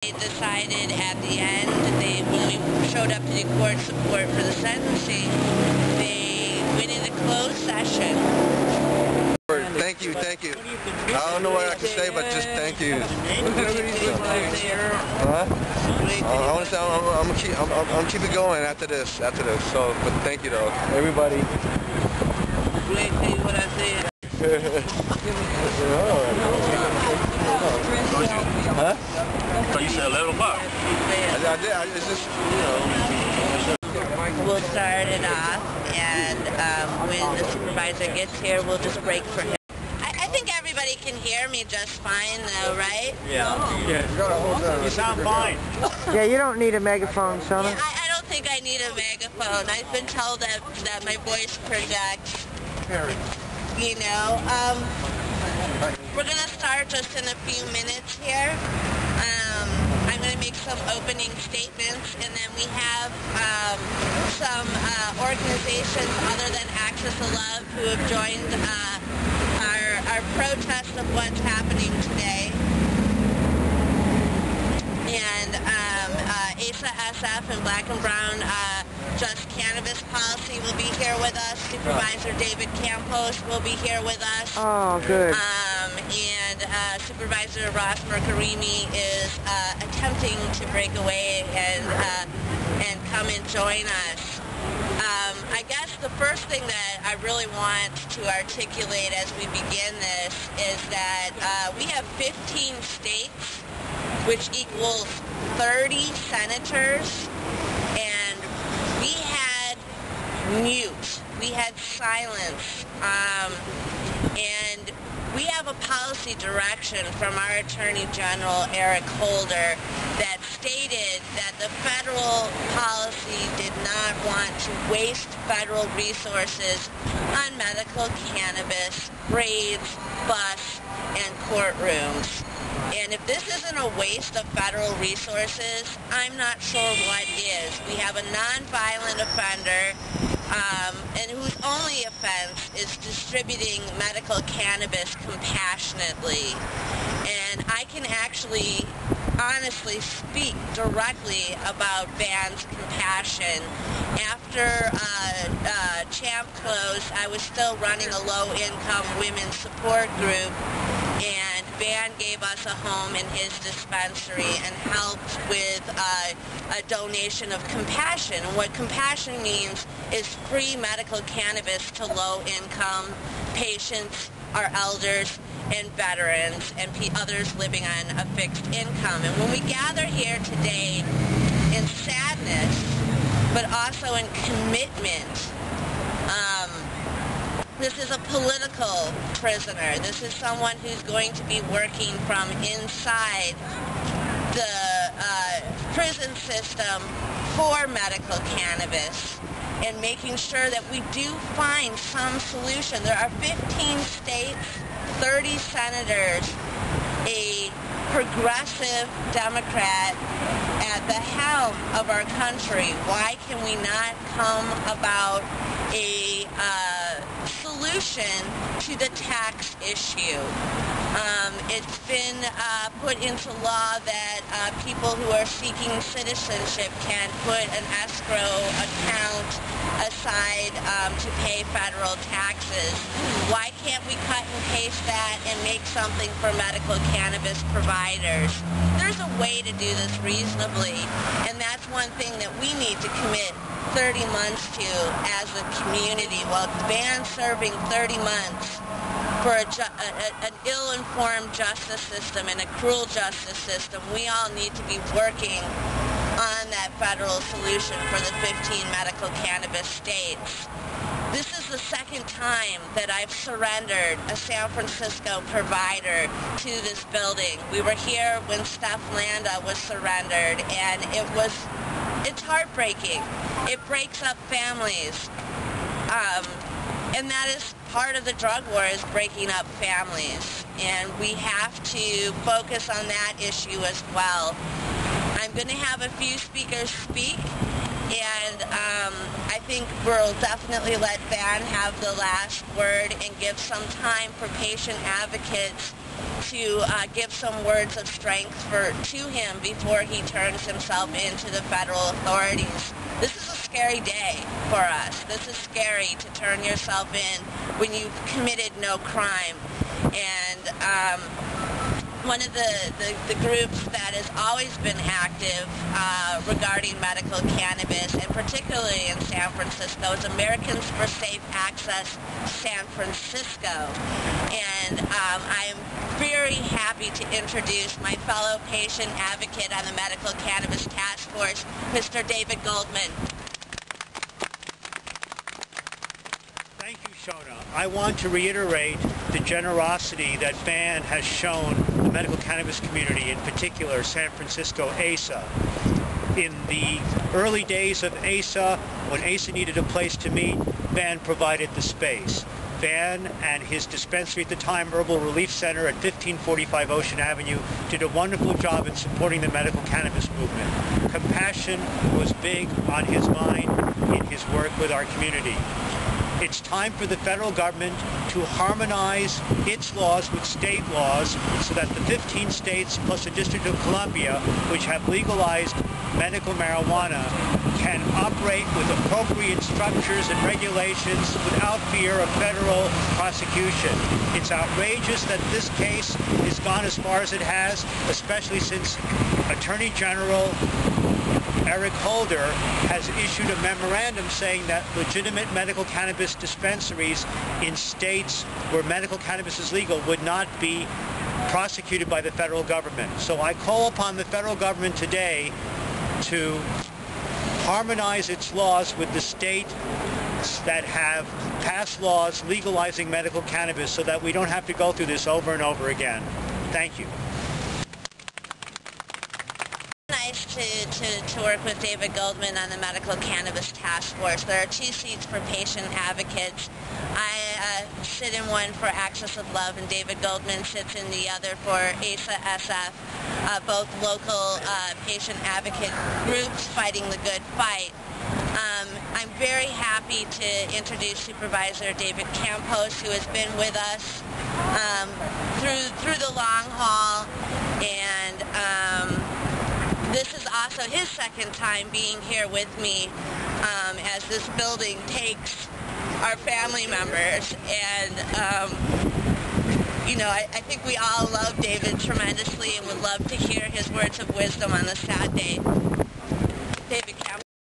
They decided at the end, when we showed up to the court support for the sentencing, they went into closed session. Thank you. I don't know what I can say, but just thank you. Huh? I want to say I'm keep it going after this. So, but thank you though, everybody. What I said. Huh? So you said 11 o'clock? I did. It's just, We'll start it off, and when the supervisor gets here, we'll just break for him. I think everybody can hear me just fine, though, right? Yeah. You sound fine. Yeah, you don't need a megaphone, Shona. Yeah, I don't think I need a megaphone. I've been told that my voice projects. You know, we're going to start just in a few minutes here. I'm going to make some opening statements, and then we have some organizations other than Access to Love who have joined our protest of what's happening today. And ASA-SF and Black and Brown Just Cannabis Policy will be here with us. Supervisor David Campos will be here with us. Oh, good. And Supervisor Ross Mercarimi is attempting to break away and come and join us. I guess the first thing that I really want to articulate as we begin this is that we have 15 states, which equals 30 senators, and we had mute, we had silence, and we have a policy direction from our Attorney General, Eric Holder, that stated that the federal policy did not want to waste federal resources on medical cannabis, raids, bus, and courtrooms. And if this isn't a waste of federal resources, I'm not sure what is. We have a nonviolent offender and whose only offense is distributing medical cannabis compassionately. And I can actually honestly speak directly about Van's compassion. After Champ closed, I was still running a low-income women's support group, and Van gave us a home in his dispensary and helped with a donation of compassion. And what compassion means is free medical cannabis to low-income patients, our elders, and veterans, and others living on a fixed income. And when we gather here today in sadness, but also in commitment, this is a political prisoner. This is someone who's going to be working from inside the prison system for medical cannabis and making sure that we do find some solution. There are 15 states, 30 senators, a progressive Democrat at the helm of our country. Why can we not come about a solution to the tax issue? It's been put into law that people who are seeking citizenship can put an escrow account aside to pay federal taxes. Why can't we cut and paste that and make something for medical cannabis providers? There's a way to do this reasonably, and that's one thing that we need to commit 30 months to as a community. Well, Van's serving 30 months for an ill-informed justice system and a cruel justice system. We all need to be working on that federal solution for the 15 medical cannabis states. This is the second time that I've surrendered a San Francisco provider to this building. We were here when Steph Landa was surrendered, and it's heartbreaking. It breaks up families. And that is part of the drug war, is breaking up families. And we have to focus on that issue as well. I'm going to have a few speakers speak, and I think we'll definitely let Van have the last word and give some time for patient advocates to give some words of strength to him before he turns himself into the federal authorities. This is a scary day for us. This is scary to turn yourself in when you've committed no crime. And one of the groups that has always been active regarding medical cannabis, and particularly in San Francisco, is Americans for Safe Access San Francisco. And I'm very happy to introduce my fellow patient advocate on the Medical Cannabis Task Force, Mr. David Goldman. Thank you, Shona. I want to reiterate the generosity that BAN has shown the medical cannabis community, in particular San Francisco ASA. In the early days of ASA, when ASA needed a place to meet, BAN provided the space. BAN and his dispensary at the time, Herbal Relief Center at 1545 Ocean Avenue, did a wonderful job in supporting the medical cannabis movement. Compassion was big on his mind in his work with our community. It's time for the federal government to harmonize its laws with state laws so that the 15 states plus the District of Columbia, which have legalized medical marijuana, can operate with appropriate structures and regulations without fear of federal prosecution. It's outrageous that this case has gone as far as it has, especially since Attorney General Eric Holder has issued a memorandum saying that legitimate medical cannabis dispensaries in states where medical cannabis is legal would not be prosecuted by the federal government. So I call upon the federal government today to harmonize its laws with the states that have passed laws legalizing medical cannabis so that we don't have to go through this over and over again. Thank you. Nice to work with David Goldman on the Medical Cannabis Task Force. There are 2 seats for patient advocates. I sit in one for Access of Love, and David Goldman sits in the other for ASA-SF, both local patient advocate groups fighting the good fight. I'm very happy to introduce Supervisor David Campos, who has been with us through the long haul, and this is also his second time being here with me as this building takes our family members. And, you know, I think we all love David tremendously and would love to hear his words of wisdom on this sad day.